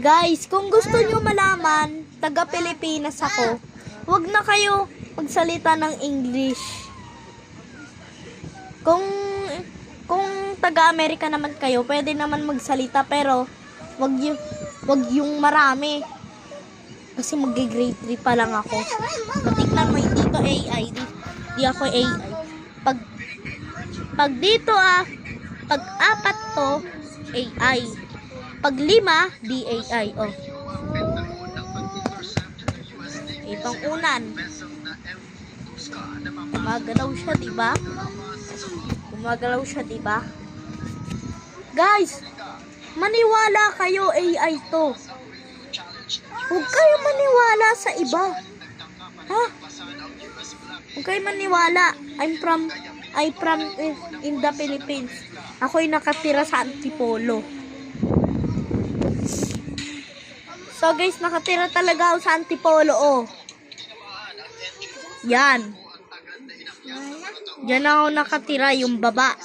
Guys, kung gusto nyo malaman, taga Pilipinas ako, huwag na kayo magsalita ng English. Kung taga Amerika naman kayo, pwede naman magsalita, pero wag yung marami. Kasi mag-grade 3 pa lang ako. Matignan mo, hindi to AI. Di ako AI. Pag dito pag 4 to, AI. Pag 5, di AI. Oh. Itong unan. Gumagalaw siya, diba? Gumagalaw siya, diba? Guys, maniwala kayo, AI to. Huwag kayo maniwala sa iba. Ha? Huwag kayo maniwala. I'm from in the Philippines. Ako'y nakatira sa Antipolo. So guys, nakatira talaga ako sa Antipolo, oh. Yan. Diyan ako nakatira, yung baba.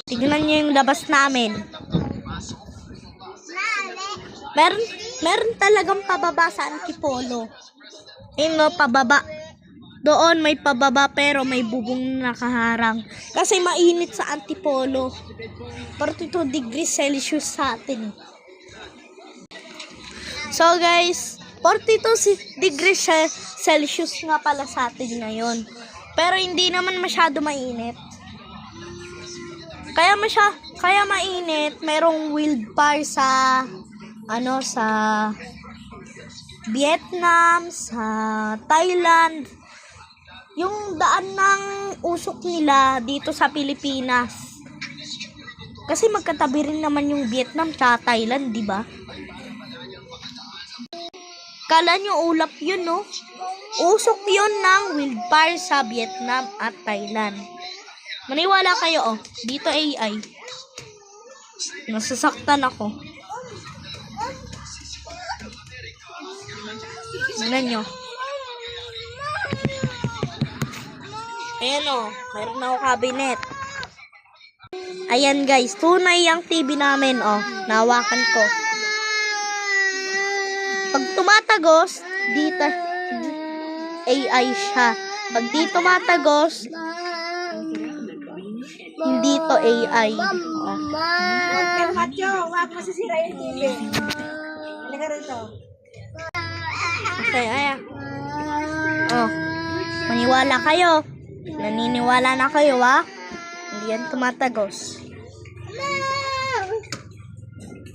Tignan niyo yung labas namin. Meron talagang pababa sa Antipolo. No, pababa. Doon may pababa pero may bubong nakaharang. Kasi mainit sa Antipolo. 42 degrees Celsius sa atin. So guys, 42 degrees Celsius nga pala sa atin ngayon. Pero hindi naman masyado mainit. Kaya mainit, merong wildfire sa Vietnam, sa Thailand. Yung daan ng usok nila dito sa Pilipinas. Kasi magkatabi rin naman yung Vietnam sa Thailand, di ba? Kala nyo ulap yun, no? Usok yun ng wildfire sa Vietnam at Thailand. Maniwala kayo, oh. Dito AI. Nasasaktan ako. Tignan nyo. Ayan, oh. Mayroon ako cabinet. Ayan, guys. Tunay ang TV namin, oh. Nahawakan ko. Pag tumatagos, dito AI siya. Pag di tumatagos, hindi to AI. Oh. Wag masisira yung TV. Halika rito. Okay, ayan. Oh. Maniwala kayo. Naniniwala na kayo, ha? Hindi yan tumatagos.